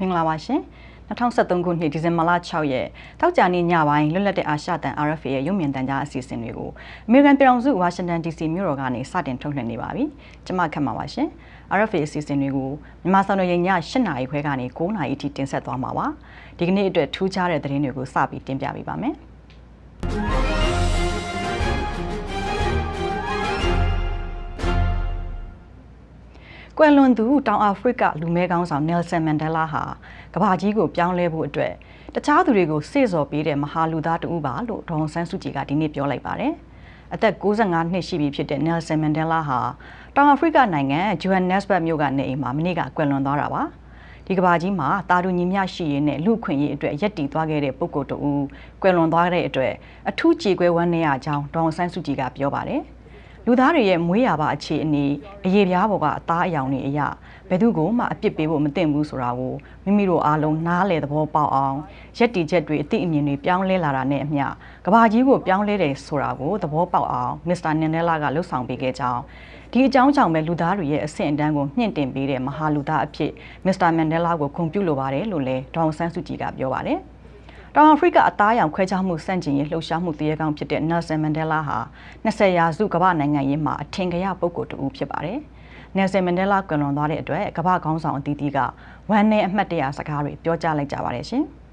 င်္ဂလာပါရှင်2023ခုနှစ်ဒီဇင်ဘာလ6ရက်တောက်ကြနေ့ညပိုင်းလွတ်လပ်တဲ့အာရှတန် RFA ရဲ့ရုပ်မြင်သံကြားအစီအစဉ်တွေကိုအမေရိကန်ပြည်ထောင်စုဝါရှင်တန် DC မြို့တော်ကနေစတင်ထုတ်လွှင့်နေပါပြီကျွန်မခက်မှာပါရှင် RFA အစီအစဉ်တွေကိုမြန်မာစံတော်ချိန်ည8:00 နာရီခွဲကနေ9:00 နာရီအထိတင်ဆက်သွားမှာပါဒီကနေ့အတွက်ထူးခြားတဲ့သတင်းတွေကိုစပြီးတင်ပြပေးပါမယ်ကွယ်လွန်သူတောင်အာဖရိကလူမဲကောင်းဆောင်နယ်ဆန်မန်ဒလာဟာကမ္ဘာကြီးကိုပြောင်းလဲဖို့အတွက်တခြားသူတွေကိုစေ့ဆော်ပေးတဲ့မဟာလူသားတူပါလို့ဒေါ်အောင်ဆန်းစုကြည်ကဒီနေ့ပြောလိုက်ပါတယ်။အသက်65နှစ်ရှိပြီဖြစ်တဲ့နယ်ဆန်မန်ဒလာဟာတောင်အာဖရိကနိုင်ငံဂျိုဟန်နက်စ်ဘတ်မြို့ကနေအိမ်မှာမနေ့ကကွယ်လွန်သွားတာပါ။ဒီကမ္ဘာကြီးမှာတာတူညီမျှရှိရေးနဲ့လူခွင့်ရေးအတွက်ရပ်တည်သွားခဲ့တဲ့ပုဂ္ဂိုလ်တူကွယ်လွန်သွားတဲ့အတွက်အထူးကြေကွဲဝမ်းနည်းရကြောင်းဒေါ်အောင်ဆန်းစုကြည်ကပြောပါတယ်။လူသားတွေရဲ့မွေးရာပါအခြေအနေအရေးပြားပေါ်ကအသားအယောင်တွေအရာဘယ်သူကိုမှအပြစ်ပေးဖို့မသင့်ဘူးဆိုတာကိုမိမိတို့အားလုံးနားလည်သဘောပေါက်အောင်ရက်တီချက်တွေအသိအမြင်တွေပြောင်းလဲလာတာနဲ့အမျှကမ္ဘာကြီးကိုပြောင်းလဲတယ်ဆိုတာကိုသဘောပေါက်အောင်မစ္စတာနန်ဒဲလာကလှုပ်ဆောင်ပေးခဲ့ကြောင်းဒီအကြောင်းကြောင့်ပဲလူသားတွေရဲ့အဆင့်အတန်းကိုမြင့်တင်ပေးတဲ့မဟာလူသားအဖြစ်မစ္စတာမန်ဒဲလာကိုဂုဏ်ပြုလိုပါတယ်လို့လည်းဒေါအောင်ဆန်းစုကြည်ကပြောပါတယ်တောင်အာဖရိကအသားအရောင်ခွဲခြားမှုစန့်ကျင်ရေးလှုပ်ရှားမှုတရေကောင်းဖြစ်တဲ့နယ်ဆန်မန်ဒဲလာဟာ20ရာစုကမ္ဘာနိုင်ငံရေးမှာအထင်ကရပုဂ္ဂိုလ်တူဖြစ်ပါတယ်။နယ်ဆန်မန်ဒဲလာကွယ်လွန်သွားတဲ့အတွက်ကမ္ဘာခေါင်းဆောင်အသီးသီးကဝမ်းနည်းအမှတ်တရစကားတွေပြောကြားလိုက်ကြပါတယ်ရှင်။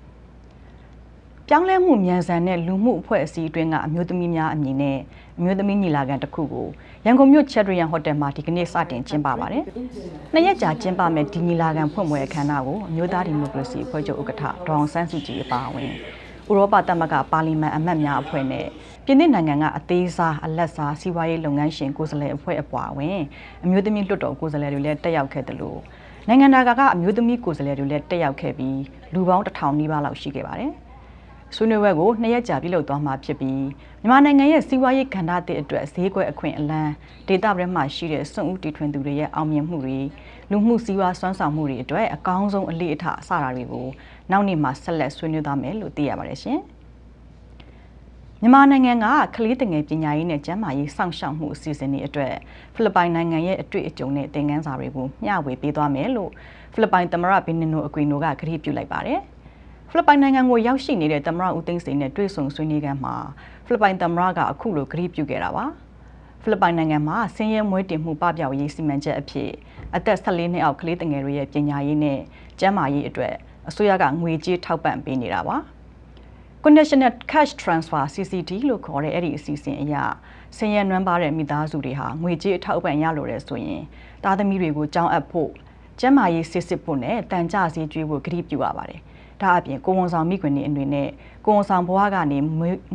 ပြောင်းလဲမှုမြန်ဆန်တဲ့လူမှုအဖွဲ့အစည်းအတွင်းကအမျိုးသမီးများအမည်နဲ့အမျိုးသမီးညီလာခံတစ်ခုကိုရန်ကုန်မြို့ချက်ဒရီယန်ဟိုတယ်မှာဒီကနေ့စတင်ကျင်းပပါတယ်။နှစ်ရက်ကြာကျင်းပမဲ့ဒီညီလာခံဖွင့်ပွဲအခမ်းအနားကိုအမျိုးသားဒီမိုကရေစီအဖွဲ့ချုပ်ဥက္ကဋ္ဌဒေါအောင်ဆန်းစုကြည်အပါအဝင်ဥရောပသမဂ္ဂပါလီမန်အမတ်များအဖွဲ့နဲ့ပြည်내နိုင်ငံကအသေးစားအလက်စားစီးပွားရေးလုပ်ငန်းရှင်ကိုယ်စားလှယ်အဖွဲ့အပွားဝင်အမျိုးသမီးလွှတ်တော်ကိုယ်စားလှယ်တွေလည်းတက်ရောက်ခဲ့တယ်လို့နိုင်ငံတကာကအမျိုးသမီးကိုယ်စားလှယ်တွေလည်းတက်ရောက်ခဲ့ပြီးလူပေါင်း1000နီးပါးလောက်ရှိခဲ့ပါတယ်ဆွေးနွေးပွဲကို2ရက်ကြာပြုလုပ်သွားမှာဖြစ်ပြီးမြန်မာနိုင်ငံရဲ့စီးပွားရေးကဏ္ဍအသစ်အတွက်ဈေးကွက်အခွင့်အလမ်းဒေသပြည်မှာရှိတဲ့စွန့်ဦးတီထွင်သူတွေရဲ့အောင်မြင်မှုတွေလူမှုစီးပွားစွမ်းဆောင်မှုတွေအတွက်အကောင်းဆုံးအလေးအထားအစတာတွေကိုနောက်နေ့မှာဆက်လက်ဆွေးနွေးသွားမယ်လို့သိရပါတယ်ရှင်မြန်မာနိုင်ငံကကလေးတငယ်ပညာရေးနဲ့ကျန်းမာရေးစောင့်ရှောက်မှုအစီအစဉ်တွေအတွက်ဖိလစ်ပိုင်နိုင်ငံရဲ့အတွေ့အကြုံနဲ့သင်ခန်းစာတွေကိုမျှဝေပေးသွားမယ်လို့ဖိလစ်ပိုင်သမ္မတဘီနီနိုအကွီနိုကကတိပြုလိုက်ပါတယ်ဖိလစ်ပိုင်နိုင်ငံကိုရောက်ရှိနေတဲ့သမ္မတဦးသိန်းစိန်နဲ့တွေ့ဆုံဆွေးနွေးခန်းမှာဖိလစ်ပိုင်သမ္မတကအခုလိုကတိပြုခဲ့တာပါဖိလစ်ပိုင်နိုင်ငံမှာဆင်းရဲမွဲတေမှုပပျောက်ရေးစီမံချက်အဖြစ်အသက်14နှစ်အောက်ကလေးငယ်တွေရဲ့ပညာရေးနဲ့ကျန်းမာရေးအတွက်အစိုးရကငွေကြေးထောက်ပံ့ပေးနေတာပါ Conditional Cash Transfer CCT လို့ခေါ်တဲ့အဲ့ဒီအစီအစဉ်အရဆင်းရဲနွမ်းပါးတဲ့မိသားစုတွေဟာငွေကြေးအထောက်အပံ့ရလိုတဲ့ဆိုရင်သားသမီးတွေကိုကြောင်းအပ်ဖို့ကျန်းမာရေးစစ်စစ်ဖို့နဲ့တန်ကြစည်းကျွေးဖို့ကတိပြုရပါတယ်ဒါအပြင်ကိုဝန်ဆောင်မိခွင့်တွေအနေနဲ့ကိုဝန်ဆောင်ဘဝကနေ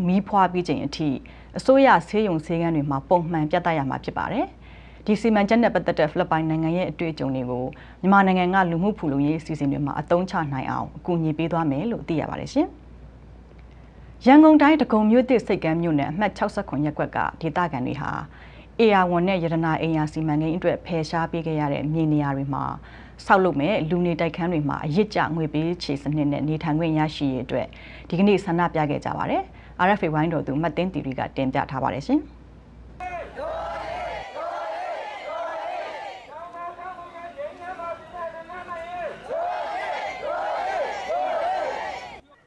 မီးဖွားပြီးချိန်အထိအစိုးရဆေးရုံဆေးခန်းတွေမှာပုံမှန်ပြသရမှာဖြစ်ပါတယ်ဒီစီမံချက်နဲ့ပတ်သက်တဲ့ဖိလစ်ပိုင်နိုင်ငံရဲ့အတွေ့အကြုံတွေကိုမြန်မာနိုင်ငံကလူမှုဖူလုံရေးအစီအစဉ်တွေမှာအသုံးချနိုင်အောင်အကူအညီပေးသွားမယ်လို့သိရပါတယ်ရှင်ရန်ကုန်တိုင်းဒဂုံမြို့သစ်စိတ်ကမ်းမြို့နယ်အမှတ်69ရပ်ကွက်ကဒေသခံတွေဟာAR1နဲ့ရတနာအိမ်ယာစီမံကိန်းအတွက်ဖယ်ရှားပေးခဲ့ရတဲ့မြေနေရာတွေမှာဆောက်လုပ်မဲ့လူနေတိုက်ခန်းတွေမှာအရစ်ကျငွေပေးချေစနစ်နဲ့နေထိုင်ခွင့်ရရှိရေးအတွက်ဒီကနေ့ဆန္ဒပြခဲ့ကြပါတယ်။ RFA ဝိုင်းတော်သူမတ်သိန်းတီရီကတင်ပြထားပါတယ်ရှင်။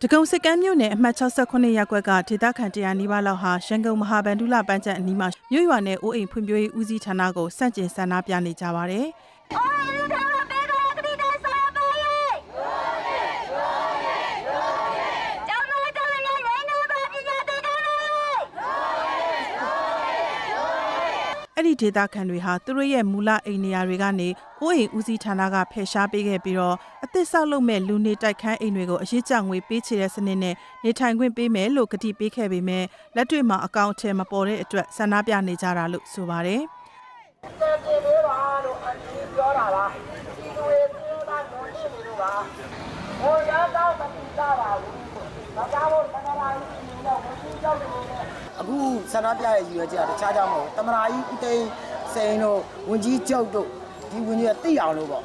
ဒဂုံစစ်ကမ်းမြို့နယ်အမှတ်69ရပ်ကွက်ကဒေသခံ100နီးပါးလောက်ဟာရန်ကုန်မဟာဗန္ဓုလပန်းချံအနီးမှာမြို့ရွာနယ်အိုးအိမ်ဖွံ့ဖြိုးရေးဦးစီးဌာနကိုစန့်ကျင်ဆန္ဒပြနေကြပါတယ်။အဲ့ဒီဒေသခံတွေဟာသူတို့ရဲ့မူလအိမ်နေရာတွေကနေအိုးအိမ်ဦးစီးဌာနကဖယ်ရှားပေးခဲ့ပြီးတော့အသစ်ဆောက်လုပ်မဲ့လူနေတိုက်ခန်းအိမ်တွေကိုအရစ်ကျငွေပေးချေတဲ့စနစ်နဲ့နေထိုင်ခွင့်ပေးမယ်လို့ကတိပေးခဲ့ပေမဲ့လက်တွေ့မှာအကောင့်အထည်မပေါ်တဲ့အတွက်ဆန္ဒပြနေကြတာလို့ဆိုပါတယ်။ကျေကျေလေးပါလို့အန်တီပြောတာပါ။ဒီလိုရေးတာငွေရှိနေလို့ပါ။ဟိုရတော့မတိတာပါဘူး။ဒါကြောင့်သမ္မတကြီးကဝန်ကြီးကြောက်တယ်အခုဆန္ဒပြရဲ့ရည်ရွယ်ချက်ကတခြားကြောင့်မဟုတ်သမ္မတကြီးဦးသိန်းစိန်တို့ဝန်ကြီးချုပ်တို့ဒီဝန်ကြီးကသိအောင်လို့ပေါ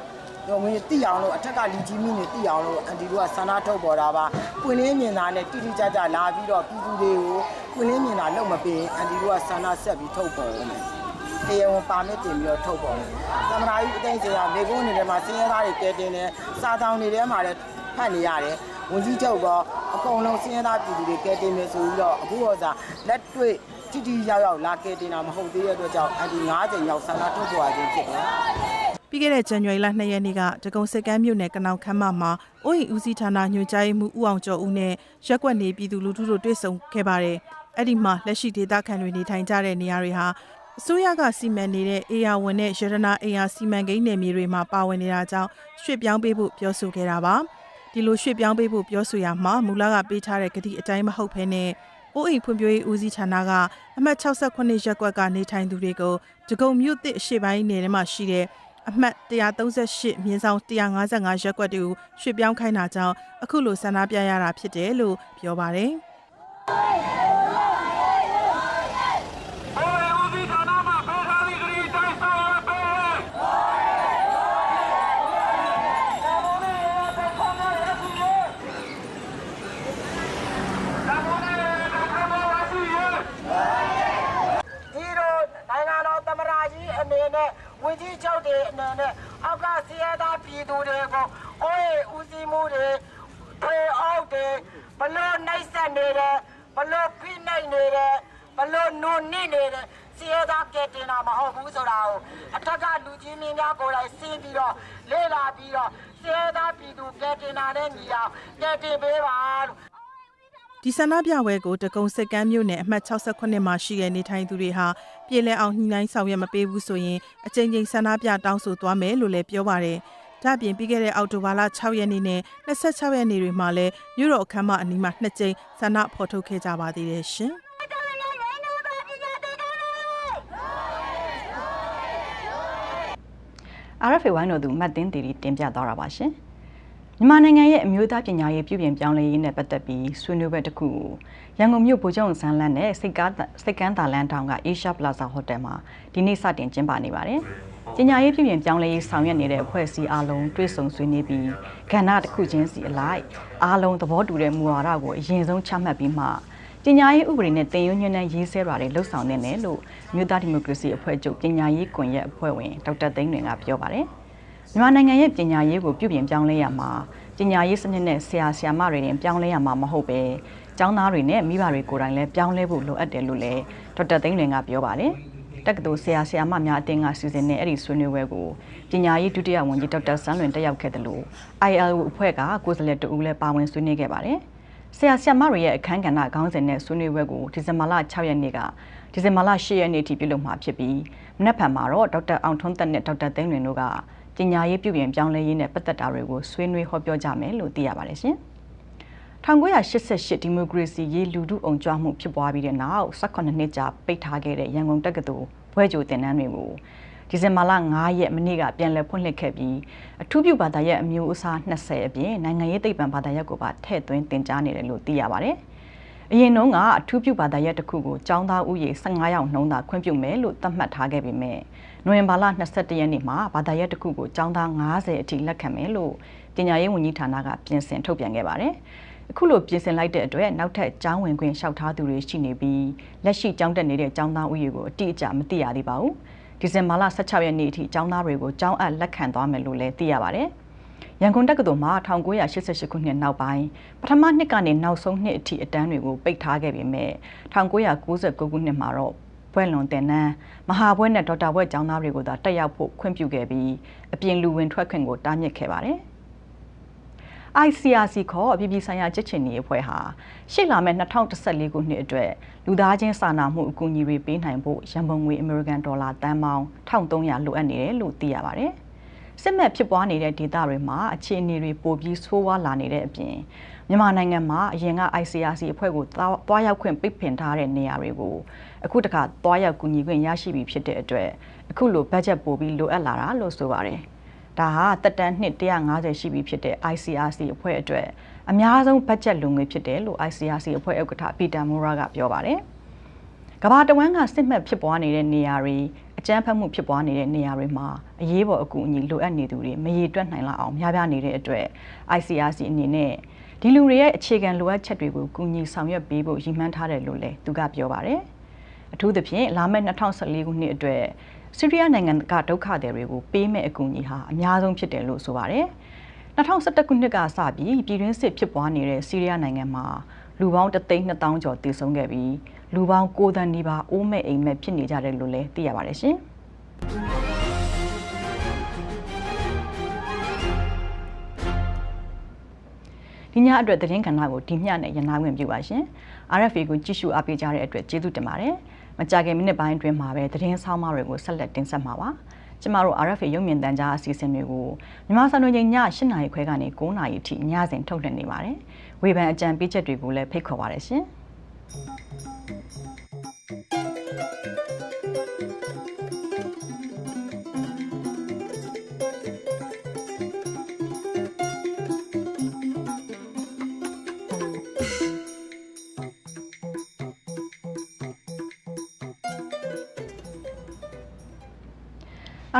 ့ဒီဝန်ကြီးသိအောင်လို့အထက်ကလူကြီးမိနေသိအောင်လို့အန်တီတို့ကဆန္ဒထုတ်ပေါ်တာပါပွင့်လင်းမြင်သာနဲ့တိတိကျကျလာပြီးတော့ပြည်သူတွေကိုပွင့်လင်းမြင်သာလုပ်မပေးအန်တီတို့ကဆန္ဒဆက်ပြီးထုတ်ပေါ်ဦးမယ် တရားဝင်ပါမစ်တင်ပြီးတော့ထုတ်ပေါ်တယ်။သမ္မတကြီးအသိစိတ်ကမိကုန်းနေတဲ့မှာစင်းရဲသားတွေကဲတင်တယ်စာတောင်းနေတဲ့မှာလည်းဖတ်နေရတယ်။ဝန်ကြီးချုပ်ကအကုန်လုံးစင်းရဲသားပြည်သူတွေကဲတင်မယ်ဆိုပြီးတော့အခုတော့လက်တွေ့တိရောက်လာကဲတင်တာမဟုတ်သေးတဲ့အတွက်ကြောင့်အဒီ9ချိန်ရောက်ဆန္ဒထုတ်ပေါ်ခြင်းဖြစ်တယ်။ပြီးခဲ့တဲ့ဇန်နဝါရီလ2ရက်နေ့ကဒဂုံစစ်ကမ်းမြို့နယ်ကနောင်ခမ်းမမှာအိုးအိမ်ဦးစီးဌာနညွှန်ကြားရေးမှူးဦးအောင်ကျော်ဦးနဲ့ရက်ကွက်နေပြည်သူလူထုတို့တွေ့ဆုံခဲ့ပါတယ်။အဲ့ဒီမှာလက်ရှိဒေသခံတွေနေထိုင်ကြတဲ့နေရာတွေဟာအစိုးရကစီမံနေတဲ့အေယာဝန်နဲ့ရတနာအေယာစီမံကိန်းနယ်မြေတွေမှာပါဝင်နေတာကြောင့်ရွှေ့ပြောင်းပေးဖို့ပြောဆိုခဲ့တာပါ။ဒီလိုရွှေ့ပြောင်းပေးဖို့ပြောဆိုရမှာမူလကပေးထားတဲ့ကတိအတိုင်းမဟုတ်ဘဲနဲ့အိုးအိမ်ဖွံ့ဖြိုးရေးဦးစီးဌာနကအမှတ်68ရပ်ကွက်ကနေထိုင်သူတွေကိုဒဂုံမြို့သစ်အရှေ့ပိုင်းနယ်ထဲမှာရှိတဲ့အမှတ်138မြင်းဆောင်155ရပ်ကွက်တွေကိုရွှေ့ပြောင်းခိုင်းတာကြောင့်အခုလိုဆန္ဒပြရတာဖြစ်တယ်လို့ပြောပါတယ်။ဝန်ကြီးချုပ်တွေအနေနဲ့အောက်ကစီးရဲသားပြည်သူတွေကိုအိုးအိမ်ဦးစီးမှုတွေတွေအောက်တွေဘလို့နှိမ့်ဆက်နေတယ်ဘလို့ဖိနှိပ်နေတယ်ဘလို့နုန်နိနေတယ်စီးရဲသားကဲတင်တာမဟုတ်ဘူးဆိုတာကိုအထက်ကလူကြီးမင်းများကိုယ်တိုင်စီးပြီးတော့လေ့လာပြီးတော့စီးရဲသားပြည်သူကဲတင်တာနဲ့ညီအောင်ကဲတင်ပေးပါလို့ဒီဆန္ဒပြပွဲကိုဒဂုံစစ်ကမ်းမြို့နယ်အမှတ်68မှာရှိတဲ့နေထိုင်သူတွေဟာပြည်လဲအောင်ညှိနှိုင်းဆောင်ရွက်မပေးဘူးဆိုရင်အကြိမ်ကြိမ်ဆန္ဒပြတောင်းဆိုသွားမယ်လို့လည်းပြောပါတယ်။ဒါ့အပြင်ပြီးခဲ့တဲ့အောက်တိုဘာလ6ရက်နေ့နဲ့26ရက်နေ့တွေမှာလည်းမြို့တော်အခမ်းမအနီးမှာ2ကြိမ်ဆန္ဒဖော်ထုတ်ခဲ့ကြပါသေးတယ်ရှင်။ RFA ဝိုင်းတော်သူမတ်တင်းတီတင်ပြသွားတာပါရှင်။မြန်မာနိုင်ငံရဲ့အမျိုးသားပညာရေးပြုပြင်ပြောင်းလဲရေးနဲ့ပတ်သက်ပြီးဆွေးနွေးပွဲတစ်ခုကိုရန်ကုန်မြို့ဗိုလ်ချုပ်ဆန်းလန်းနဲ့စိတ်ကန်းသာလန်းတောင်က Asia Plaza Hotel မှာဒီနေ့စတင်ကျင်းပနေပါတယ်။ပညာရေးပြုပြင်ပြောင်းလဲရေးဆောင်ရွက်နေတဲ့အဖွဲ့အစည်းအားလုံးတွေ့ဆုံဆွေးနွေးပြီးကဏ္ဍတစ်ခုချင်းစီအလိုက်အားလုံးသဘောတူတဲ့မူဝါဒကိုအရင်ဆုံးချမှတ်ပြီးမှပညာရေးဥပဒေနဲ့တင်ယူညွှန်းနှံရေးဆွဲတာတွေလှုပ်ဆောင်နေတယ်လို့မြို့သားဒီမိုကရေစီအဖွဲ့ချုပ်ပညာရေးကွန်ရက်အဖွဲ့ဝင်ဒေါက်တာသိန်းလွင်ကပြောပါတယ်။မြန်မာနိုင်ငံရဲ့ပညာရေးကိုပြုပြင်ပြောင်းလဲရမှာပညာရေးစနစ်နဲ့ဆရာမတွေတင်ပြောင်းလဲရမှာမဟုတ်ပဲကျောင်းသားတွေနဲ့မိဘတွေကိုယ်တိုင်လည်းပြောင်းလဲဖို့လိုအပ်တယ်လို့လည်းဒေါက်တာသိန်းလွင်ကပြောပါတယ်။တက္ကသိုလ်ဆရာမများအသင်းကစီစဉ်တဲ့အဲ့ဒီဆွေးနွေးပွဲကိုပညာရေးဒုတိယဝန်ကြီးဒေါက်တာစန်းလွင်တက်ရောက်ခဲ့တယ်လို့ ILO အဖွဲ့ကကိုယ်စားလှယ်တဦးလည်းပါဝင်ဆွေးနွေးခဲ့ပါတယ်။ဆရာမတွေရဲ့အခမ်းကဏ္ဍခေါင်းစဉ်နဲ့ဆွေးနွေးပွဲကိုဒီဇင်ဘာလ6ရက်နေ့ကဒီဇင်ဘာလ10ရက်နေ့ထိပြုလုပ်မှာဖြစ်ပြီးမနက်ဖြန်မှာတော့ဒေါက်တာအောင်ထွန်းသက်နဲ့ဒေါက်တာသိန်းလွင်တို့ကပညာရေးပြုပြင်ပြောင်းလဲရေးနဲ့ပတ်သက်တာတွေကိုဆွေးနွေးဟောပြောကြမယ်လို့သိရပါတယ်ရှင်။1988ဒီမိုကရေစီရေးလူထုအုံကြွမှုဖြစ်ပွားပြီးတဲ့နောက်18နှစ်ကြာပိတ်ထားခဲ့တဲ့ရန်ကုန်တက္ကသိုလ်ဘွဲ့ကြိုသင်တန်းတွေကိုဒီဇင်ဘာလ9ရက်မနေ့ကပြန်လည်ဖွင့်လှစ်ခဲ့ပြီးအထူးပြုဘာသာရပ်အမျိုးအစား20အပြင်နိုင်ငံရေးသိပ္ပံဘာသာရပ်ကိုပါထည့်သွင်းသင်ကြားနေတယ်လို့သိရပါတယ်။အရင်တုန်းကအထူးပြုဘာသာရပ်တစ်ခုကိုကျောင်းသားဦးရေ15ယောက်နှုန်းသာခွင့်ပြုမယ်လို့သတ်မှတ်ထားခဲ့ပေမဲ့နိုဝင်ဘာလ22ရက်နေ့မှာဘာသာရပ်တစ်ခုကိုကျောင်းသား90အထိလက်ခံမယ်လို့ပညာရေးဝန်ကြီးဌာနကပြင်ဆင်ထုတ်ပြန်ခဲ့ပါတယ်။အခုလိုပြင်ဆင်လိုက်တဲ့အတွက်နောက်ထပ်ကျောင်းဝင်ခွင့်လျှောက်ထားသူတွေရှိနေပြီးလက်ရှိကျောင်းတက်နေတဲ့ကျောင်းသားဦးရေကိုအတိအကျမသိရသေးပါဘူး။ဒီဇင်ဘာလ16ရက်နေ့အထိကျောင်းသားတွေကိုကျောင်းအပ်လက်ခံသွားမယ်လို့လည်းသိရပါတယ်။ရန်ကုန်တက္ကသိုလ်မှာ1988ခုနှစ်နောက်ပိုင်းပထမနှစ်ကနေနောက်ဆုံးနှစ်အထိအတန်းတွေကိုပိတ်ထားခဲ့ပေမဲ့1999ခုနှစ်မှာတော့ဘွဲ့လွန်တင်နန်းမဟာဘွဲ့နဲ့ဒေါက်တာဘွဲ့ကျောင်းသားတွေကိုသာတက်ရောက်ဖို့ခွင့်ပြုခဲ့ပြီးအပြင်လူဝင်ထွက်ခွင့်ကိုတားမြစ်ခဲ့ပါတယ်။ ICRC ခေါ်အပြည်ပြည်ဆိုင်ရာကြက်ချင်နေအဖွဲ့ဟာရှေ့လာမယ့်2014ခုနှစ်အတွက်လူသားချင်းစာနာမှုအကူအညီတွေပေးနိုင်ဖို့ရန်ပုံငွေအမေရိကန်ဒေါ်လာတန်ပေါင်း1300လိုအပ်နေတယ်လို့သိရပါတယ်။စစ်မဲ့ဖြစ်ပွားနေတဲ့ဒေသတွေမှာအခြေအနေတွေပိုပြီးဆိုးဝါးလာနေတဲ့အပြင်မြန်မာနိုင်ငံမှာအရင်က ICRC အဖွဲ့ကိုတွားရောက်ခွင့်ပိတ်ပင်ထားတဲ့နေရာတွေကိုအခုတခါတွားရောက်ကူညီခွင့်ရရှိပြီဖြစ်တဲ့အတွက်အခုလိုဘတ်ဂျက်ပိုပြီးလိုအပ်လာတာလို့ဆိုပါတယ်။ဒါဟာတက်တန်းနှစ်150ရှိပြီဖြစ်တဲ့ ICRC အဖွဲ့အတွက်အများဆုံးဘတ်ဂျက်လုံငွေဖြစ်တယ်လို့ ICRC အဖွဲ့ဥက္ကဋ္ဌပီတာမိုရာကပြောပါတယ်။ကမ္ဘာတဝန်းကစစ်မှတ်ဖြစ်ပွားနေတဲ့နေရာတွေအကြမ်းဖက်မှုဖြစ်ပွားနေတဲ့နေရာတွေမှာအရေးပေါ်အကူအညီလိုအပ်နေသူတွေမရေတွက်နိုင်လောက်အောင်များပြားနေတဲ့အတွက် ICRC အနေနဲ့ဒီလူတွေရဲ့အခြေခံလိုအပ်ချက်တွေကိုကူညီဆောင်ရွက်ပေးဖို့ရည်မှန်းထားတယ်လို့လည်းသူကပြောပါတယ်။အထူးသဖြင့်လာမယ့်2014ခုနှစ်အတွက် ဆီးရီးယားနိုင်ငံကဒုက္ခသည်တွေကိုပေးမဲ့အကူအညီဟာအများဆုံးဖြစ်တယ်လို့ဆိုပါတယ်။2011ခုနှစ်ကစပြီးပြည်တွင်းစစ်ဖြစ်ပွားနေတဲ့ဆီးရီးယားနိုင်ငံမှာလူပေါင်း1,200,000ကျော်တည်ဆုံခဲ့ပြီးလူပေါင်း9,000,000နီးပါးအိုးမဲ့အိမ်မဲ့ဖြစ်နေကြတယ်လို့လည်းသိရပါတယ်ရှင်။ဒီညအတွက်သတင်းကဏ္ဍကိုဒီမျှနဲ့ရနာခွင့်ပြုပါရှင်။ RFA ကိုကြည့်ရှုအားပေးကြတဲ့အတွက်ကျေးဇူးတင်ပါတယ်။မကြာခင်မိနစ်ပိုင်းအတွင်းမှာပဲသတင်းဆောင်မတွေကိုဆက်လက်တင်ဆက်မှာပါ။ကျမတို့ RFA ရုပ်မြင်သံကြားအစီအစဉ်တွေကိုမြန်မာစံတော်ချိန်ည8:00နာရီခွဲကနေ9:00နာရီအထိညစဉ်ထုတ်လွှင့်နေပါတယ်။ဝေဖန်အကြံပေးချက်တွေကိုလည်းဖိတ်ခေါ်ပါတယ်ရှင်။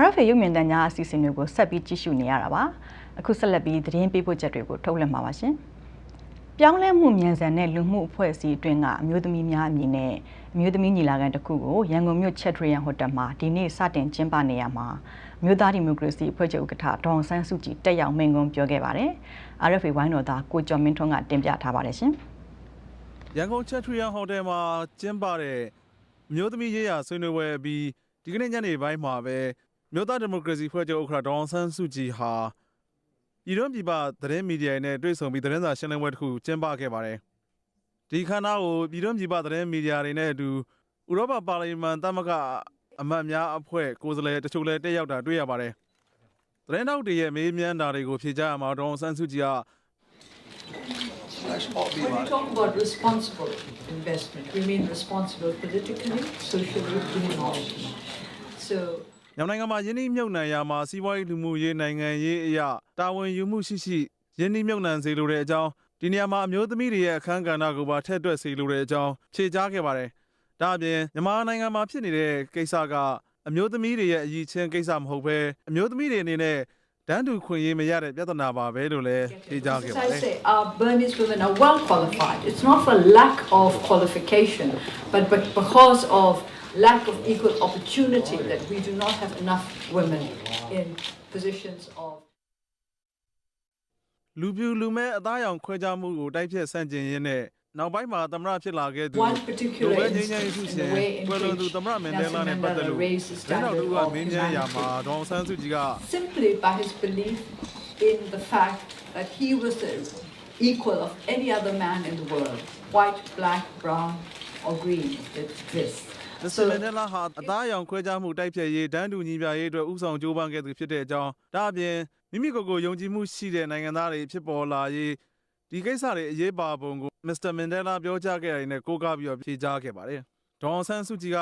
RFA ရုပ်မြင်သံကြားအစီအစဉ်တွေကိုဆက်ပြီးကြည့်ရှုနေရတာပါအခုဆက်လက်ပြီးသတင်းပေးပို့ချက်တွေကိုထုတ်လွှင့်မှာပါရှင်ပြောင်းလဲမှုမြန်ဆန်တဲ့လူမှုအဖွဲ့အစည်းအတွင်းကအမျိုးသမီးများအမည်နဲ့အမျိုးသမီးညီလာခံတစ်ခုကိုရန်ကုန်မြို့ချက်ထရီယန်ဟိုတယ်မှာဒီနေ့စတင်ကျင်းပနေရမှာမြို့သားဒီမိုကရေစီအဖွဲ့ချုပ်ဥက္ကဋ္ဌဒေါ်ဆန်းစုကြည်တက်ရောက်မိန့်ခွန်းပြောခဲ့ပါတယ် RFA ဝိုင်းတော်သားကိုကျော်မင်းထွန်းကတင်ပြထားပါတယ်ရှင်ရန်ကုန်ချက်ထရီယန်ဟိုတယ်မှာကျင်းပတဲ့အမျိုးသမီးရေးရာဆွေးနွေးပွဲပြီးဒီကနေ့ညနေပိုင်းမှာပဲမြို့သားဒီမိုကရေစီဖွဲ့ချုပ်ဥက္ကဋ္ဌဒေါ်ဆန်းစုကြည်ဟာပြည်တွင်းပြည်ပသတင်းမီဒီယာနဲ့တွေ့ဆုံပြီးသတင်းစာရှင်းလင်းပွဲတစ်ခုကျင်းပခဲ့ပါတယ်။ဒီခမ်းနားကိုပြည်တွင်းပြည်ပသတင်းမီဒီယာတွေနဲ့အတူဥရောပပါလီမန်သမဂ္ဂအမတ်များအဖွဲ့ကိုယ်စားလှယ်တချို့လည်းတက်ရောက်တာတွေ့ရပါတယ်။သတင်းတောက်တွေရဲ့မေးမြန်းတာတွေကိုဖြေကြားရမှာဒေါ်ဆန်းစုကြည်က When we talk about responsible investment, we mean responsible politically, socially, economically. Soမြန်မာနိုင်ငံမှာယင်းနှိမ့်မြုပ်နှံရာမှာစီးပွားရေးလူမှုရေးနိုင်ငံရေးအရာတာဝန်ယူမှုရှိယင်းနှိမ့်မြုပ်နှံစေလိုတဲ့အကြောင်းဒီနေရာမှာအမျိုးသမီးတွေရဲ့အခန်းကဏ္ဍကိုပါထည့်တွက်စေလိုတဲ့အကြောင်းဖြေကြားခဲ့ပါတယ်။ဒါအပြင်မြန်မာနိုင်ငံမှာဖြစ်နေတဲ့ကိစ္စကအမျိုးသမီးတွေရဲ့အရေးချင်းကိစ္စမဟုတ်ဘဲအမျိုးသမီးတွေအနေနဲ့တန်းတူခွင့်ရေးမရတဲ့ပြဿနာပါပဲလို့လည်းဖြေကြားခဲ့ပါတယ်။ Our Burmese women are well qualified. It's not for lack of qualification, but because of lack of equal opportunity that we do not have enough women in positions of လူပြူလူမဲအသားရောင်ခွဲခြားမှုကိုတိုက်ဖြတ်ဆန့်ကျင်ရင်းနဲ့နောက်ပိုင်းမှာသမ္မတဖြစ်လာခဲ့သူ one particular instance in the way in which Nelson Mandela raised the standard of humanity simply by his belief in the fact that he was the equal of any other man in the world, white, black, brown or green, it exists. ဆလန်ဒလာဟာအသားရောင်ခွဲခြားမှုတိုက်ဖြတ်ရေးတန်းတူညီမျှရေးအတွက်ဥဆောင်ကြိုးပမ်းခဲ့သူဖြစ်တဲ့အကြောင်းဒါအပြင်မိမိကိုယ်ယုံကြည်မှုရှိတဲ့နိုင်ငံသားတွေဖြစ်ပေါ်လာရေးဒီကိစ္စတွေအရေးပါပုံကိုမစ္စတာမန်ဒလာပြောကြားခဲ့တဲ့နဲ့ကိုးကားပြီးဖြေကြားခဲ့ပါတယ်။ဒေါ်ဆန်းစုကြည်က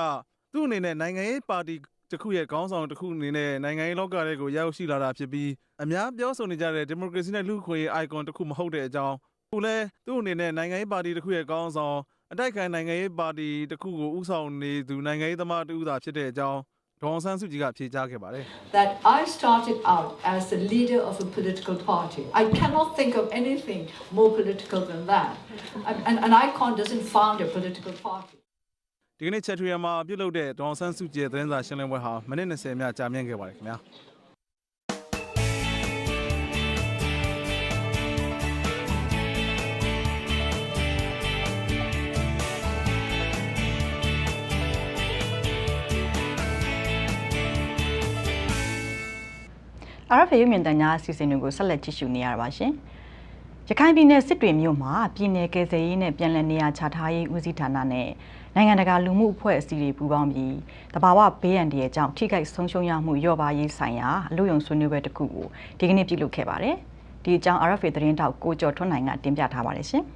သူ့အနေနဲ့နိုင်ငံရေးပါတီတစ်ခုရဲ့ခေါင်းဆောင်တစ်ခုအနေနဲ့နိုင်ငံရေးလောကတွေကိုရောက်ရှိလာတာဖြစ်ပြီးအများပြောဆိုနေကြတဲ့ဒီမိုကရေစီနဲ့လူ့အခွင့်အရေး icon တစ်ခုမဟုတ်တဲ့အကြောင်းသူလည်းသူ့အနေနဲ့နိုင်ငံရေးပါတီတစ်ခုရဲ့ခေါင်းဆောင်အတိုက်ခံနိုင်ငံရေးပါတီတစ်ခုကိုဥဆောင်နေသူနိုင်ငံရေးသမားတူသာဖြစ်တဲ့အကြောင်းဒေါ်ဆန်းစုကြည်ကဖြေကြားခဲ့ပါတယ် That I started out as the leader of a political party. I cannot think of anything more political than that. An icon doesn't found a political party. ဒီကနေ့ချက်ထရီယန်မှာပြုလုပ်တဲ့ဒေါ်ဆန်းစုကြည်ရဲ့သတင်းစာရှင်းလင်းပွဲဟာမိနစ်20မြကြာမြင့်ခဲ့ပါတယ်ခင်ဗျာRFA ရုပ်မြင်သံကြားအစီအစဉ်တွေကိုဆက်လက်ကြည့်ရှုနေရတာပါရှင်။ရခိုင်ပြည်နယ်စစ်တွေမြို့မှာပြည်내ကယ်ဆယ်ရေးနဲ့ပြန်လည်နေရာချထားရေးဦးစီးဌာနနဲ့နိုင်ငံတကာလူမှုအဖွဲ့အစည်းတွေပူးပေါင်းပြီးတဘာဝဘေးအန္တရာယ်ကြောင့်ထိခိုက်ဆုံးရှုံးရမှုလျော့ပါရေးဆိုင်ရာအလို့ယုံဆွေးနွေးပွဲတစ်ခုကိုဒီကနေ့ပြုလုပ်ခဲ့ပါတယ်။ဒီအကြောင်း RFA သတင်းတောက်ကိုကျော်ထွန်းနိုင်ကတင်ပြထားပါတယ်ရှင်။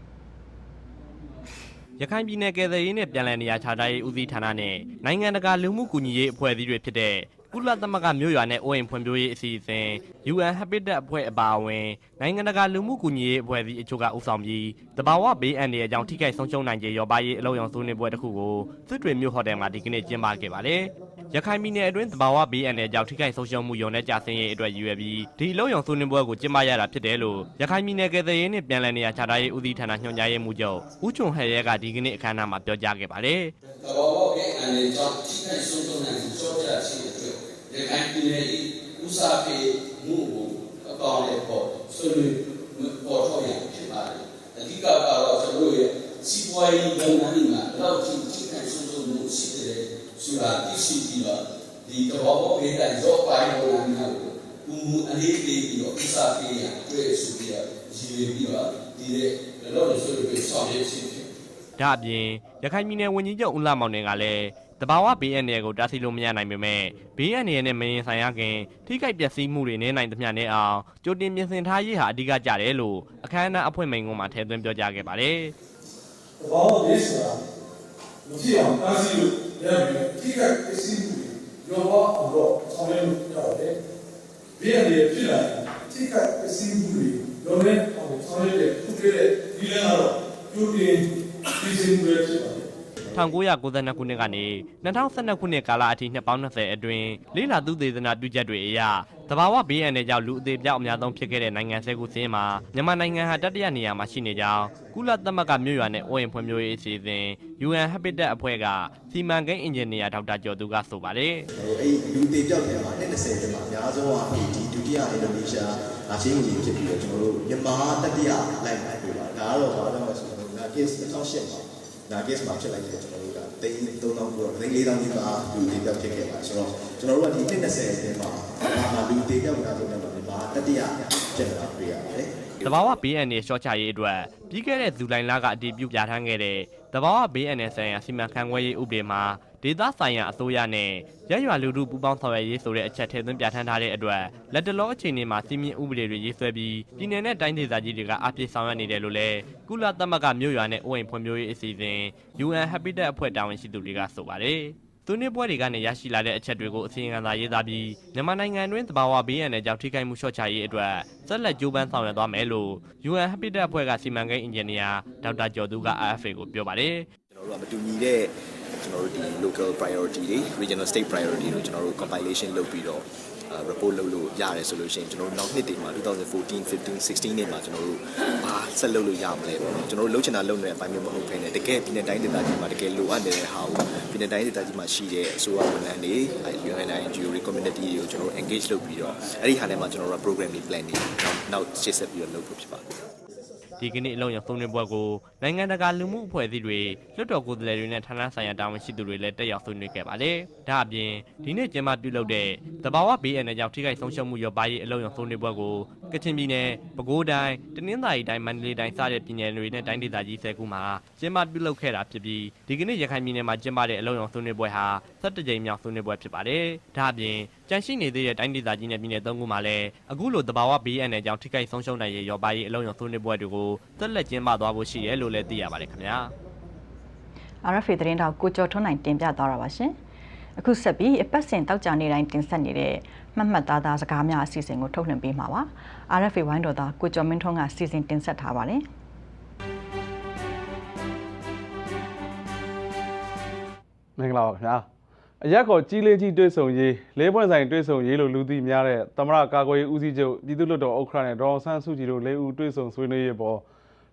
ရခိုင်ပြည်နယ်ကယ်ဆယ်ရေးနဲ့ပြန်လည်နေရာချထားရေးဦးစီးဌာနနဲ့နိုင်ငံတကာလူမှုကူညီရေးအဖွဲ့အစည်းတွေဖြစ်တဲ့ကုလသမဂ္ဂမြို့ရွာနဲ့အိုးအိမ်ဖွံ့ဖြိုးရေးအစီအစဉ် UN Habitat အဖွဲ့အပါအဝင်နိုင်ငံတကာလူမှုကူညီရေးအဖွဲ့အစည်းအချို့ကဦးဆောင်ပြီးတဘာဝဘေးအန္တရာယ်ကြောင့်ထိခိုက်ဆုံးရှုံးနိုင်ခြေလျော့ပါးရေးအလို့ယုံဆွေးနွေးပွဲတစ်ခုကိုစစ်တွေမြို့ဟိုတယ်မှာဒီကနေ့ကျင်းပခဲ့ပါတယ်။ရခိုင်ပြည်နယ်အတွင်းတဘာဝဘေးအန္တရာယ်ကြောင့်ထိခိုက်ဆုံးရှုံးမှုလျော့နဲ့ကျဆင်းရေးအတွက်ရည်ရွယ်ပြီးဒီအလို့ယုံဆွေးနွေးပွဲကိုကျင်းပရတာဖြစ်တယ်လို့ရခိုင်ပြည်နယ်ကယ်ဆယ်ရေးနဲ့ပြန်လည်နေရာချထားရေးဦးစီးဌာနညွှန်ကြားရေးမှူးချုပ်ဦးချွန်ဟဲရဲကဒီကနေ့အခမ်းအနားမှာပြောကြားခဲ့ပါတယ်။တဘာဝဘေးအန္တရာယ်ကြောင့်ထိခိုက်ဆုံးရှုံးနိုင်ခြေလျော့ကျခြင်းအတွက် ခိုင်ပြည်နယ်ဦးစားပေးမှုကိုအကောင့်နဲ့ပေါ်ဆွေးနွေးပေါ်ထုတ်ရဖြစ်ပါတယ်အဓိကတော့ကျွန်တော်ရဲ့စီးပွားရေးလုပ်ငန်းတွေမှာတော့ချိခိုင်ဆုံးဆုံးမှုရှိတယ်ဆိုတာသိရှိပြီးတော့ဒီတော့ဘေးတိုင်းရောပိုင်းလုပ်ငန်းတွေကိုအနေနဲ့ပြီးတော့ဦးစားပေးရတွေ့ဆိုပြီးတော့ရည်ရွယ်ပြီးတော့ဒီလောလောဆယ်ဆိုဆောင်ရွက်ခြင်းဖြစ်ဒါအပြင်ရခိုင်ပြည်နယ်ဝန်ကြီးချုပ်ဦးလှမောင်တင်ကလည်းတဘာဝဘေးအန္တရာယ်ကိုတားဆီးလို့မရနိုင်ပေမဲ့ဘေးအန္တရာယ်နဲ့မရင်ဆိုင်ရခင်ထိခိုက်ပျက်စီးမှုတွေနည်းနိုင်သမျှနဲ့အောင်ကြိုတင်ပြင်ဆင်ထားရေးဟာအဓိကကျတယ်လို့အခမ်းအနားအဖွဲ့မိန့်ခွန်းမှာထည့်သွင်းပြောကြားခဲ့ပါတယ်။တဘာဝဘေးဆိုတာမဖြစ်အောင်တားဆီးလို့ရမယ်ထိခိုက်ပျက်စီးမှုတွေရောအောင်တော့ဆောင်ရွက်လို့ရတယ်။ဘေးအန္တရာယ်ဖြစ်လာရင်ထိခိုက်ပျက်စီးမှုတွေရောအောင်ဆောင်ရွက်တဲ့ခုတည်းဒီလမ်းကတော့ကြိုတင်ပြင်ဆင်မှုတွေဖြစ်ပါတယ်1992ခုနှစ်ကနေ2012ခုနှစ်ကာလအထိနှစ်ပေါင်း20အတွင်းလေးလာသုတေသနပြုချက်တွေအရတဘာဝဘေးအန္တရာယ်ကြောင့်လူအသေးပြောက်အများဆုံးဖြစ်ခဲ့တဲ့နိုင်ငံ10ခုစာရင်းမှာမြန်မာနိုင်ငံဟာတတိယနေရာမှာရှိနေကြောင်းကုလသမဂ္ဂမြို့ရွာနဲ့အိုးအိမ်ဖွံ့ဖြိုးရေးအစီအစဉ် UN Habitat အဖွဲ့ကစီမံကိန်းအင်ဂျင်နီယာဒေါက်တာကျော်သူကဆိုပါတယ်။အဲ့လူအသေးပြောက်တွေမှာ20ကျော်မှာအများဆုံးကဒီဒုတိယအင်ဒိုနီးရှားချင်းဝင်ဖြစ်ပြီးတော့ကျွန်တော်တို့မြန်မာတတိယလိုက်မှာတွေ့ပါဒါကတော့ဘာလို့လဲဆိုတော့ case 2008မှာနာ case မှာဖြစ်လိုက်တဲ့ကျွန်တော်တို့ကတိန်း3000ကျော်တိန်း4000ကျော်ပါလူတေပြောက်ဖြစ်ခဲ့ပါဆိုတော့ကျွန်တော်တို့ကဒီ20အတွင်းမှာလူတေပြောက်များဆုံးတဲ့မှာတတိယဖြစ်လာတွေ့ရတယ်တဘာဝဘေးအန္တရာယ်ရှော့ချရေးအတွက်ပြီးခဲ့တဲ့ဇူလိုင်လကအတည်ပြုပြဋ္ဌာန်းခဲ့တဲ့တဘာဝဘေးအန္တရာယ်ဆိုင်ရာစီမံခန့်ခွဲရေးဥပဒေမှာဒေသဆိုင်ရာအစိုးရနဲ့ရပ်ရွာလူထုပူးပေါင်းဆောင်ရွက်ရေးဆိုတဲ့အချက်ထည့်သွင်းပြဋ္ဌာန်းထားတဲ့အတွက်လက်တလောအခြေအနေမှာစီမင်းဥပဒေတွေရေးဆွဲပြီးပြည်내နဲ့တိုင်းဒေသကြီးတွေကအပြည့်ဆောင်ရွက်နေတယ်လို့လည်းကုလသမဂ္ဂမြို့ရွာနဲ့အိုးအိမ်ဖွံ့ဖြိုးရေးအစီအစဉ် UN Habitat အဖွဲ့တာဝန်ရှိသူတွေကဆိုပါတယ်သူနှစ်ပွဲတွေကနေရရှိလာတဲ့အချက်တွေကိုအစီရင်ခံစာရေးသားပြီးမြန်မာနိုင်ငံတွင်းသဘာဝဘေးအန္တရာယ်ကြောင့်ထိခိုက်မှုလျှော့ချရေးအတွက်ဆက်လက်ကြိုးပမ်းဆောင်ရွက်သွားမယ်လို့ UN Habitat အဖွဲ့ကစီမံကိန်းအင်ဂျင်နီယာဒေါက်တာကျော်သူက RFA ကိုပြောပါတယ်ကျွန်တော်တို့ကမတူညီတဲ့ကျွန်တော်တို့ဒီ local priority တွေ regional state priority တို့ကျွန်တော်တို့ compilation လုပ်ပြီးတော့report လုပ်လို့ရတယ်ဆိုလို့ရှိရင်ကျွန်တော်တို့နောက်နှစ်တွေမှာ2014 15 16နှစ်မှာကျွန်တော်တို့ဆက်လုပ်လို့ရမလဲပေါ့နော်ကျွန်တော်တို့လုပ်ချင်တာလုပ်နေတဲ့အပိုင်းမျိုးမဟုတ်ဘဲနဲ့တကယ်ပြည်내တိုင်းဒေသကြီးမှာတကယ်လိုအပ်နေတဲ့ဟာကိုပြည်내တိုင်းဒေသကြီးမှာရှိတဲ့အစိုးရဝန်ထမ်းတွေ UNINGO community တွေကိုကျွန်တော်တို့ engage လုပ်ပြီးတော့အဲ့ဒီဟာထဲမှာကျွန်တော်တို့ program တွေ plan တွေနောက်ရှေ့ဆက်ပြီးတော့လုပ်ဖို့ဖြစ်ပါတယ်ဒီကနေ့အလုံးရောသုံးနှစ်ပွဲကိုနိုင်ငံတကာလူမှုအဖွဲ့အစည်းတွေလွှတ်တော်ကိုယ်စားလှယ်တွေနဲ့ဌာနဆိုင်ရာတာဝန်ရှိသူတွေလည်းတက်ရောက်ဆွေးနွေးခဲ့ပါတယ်။ဒါအပြင်ဒီနေ့ကျင်းပပြုလုပ်တဲ့တဘာဝဘေးအန္တရာယ်ကြောင့်ထိခိုက်ဆုံးရှုံးမှုရောပါရေးအလုံးရောသုံးနှစ်ပွဲကိုကချင်ပြည်နယ်၊ပဲခူးတိုင်း၊တနင်္သာရီတိုင်း၊မန္တလေးတိုင်းစတဲ့ပြည်နယ်တွေနဲ့တိုင်းဒေသကြီး10ခုမှာကျင်းပပြုလုပ်ခဲ့တာဖြစ်ပြီးဒီကနေ့ရခိုင်ပြည်နယ်မှာကျင်းပတဲ့အလုံးရောသုံးနှစ်ပွဲဟာ17ကြိမ်မြောက်သုံးနှစ်ပွဲဖြစ်ပါတယ်။ဒါအပြင်ကြန့်ရှိနေသေးတဲ့တိုင်းဒေသကြီးနဲ့ပြည်နယ်3ခုမှာလည်းအခုလိုတဘာဝဘေးအန္တရာယ်ကြောင့်ထိခိုက်ဆုံးရှုံးနိုင်ရေးရောပါရေးအလုံးရောသုံးနှစ်ပွဲတွေကိုဆက်လက်ကျင်းပသွားဖို့ရှိရဲလို့လည်းသိရပါတယ်ခင်ဗျာ RFA သတင်းတောက်ကိုကျော်ထွန်းနိုင်တင်ပြသွားတာပါရှင်အခုဆက်ပြီးအပတ်စဉ်တောက်ကြနေတိုင်းတင်ဆက်နေတဲ့မှတ်သားသားစကားများအစီအစဉ်ကိုထုတ်လွှင့်ပေးမှာပါ RFA ဝိုင်းတော်သားကိုကျော်မင်းထွန်းကစီစဉ်တင်ဆက်ထားပါတယ်မင်္ဂလာပါခင်ဗျာအရက်ခေါ်ကြီးလေးကြီးတွေ့ဆုံရေးလေးပွင့်ဆိုင်တွေ့ဆုံရေးလို့လူသိများတဲ့သမရကာကွယ်ရေးဦးစီးချုပ်ပြည်သူ့လွှတ်တော်ဥက္ကဋ္ဌနဲ့ဒေါ်အောင်ဆန်းစုကြည်တို့၄ဦးတွေ့ဆုံဆွေးနွေးရေးပေါ်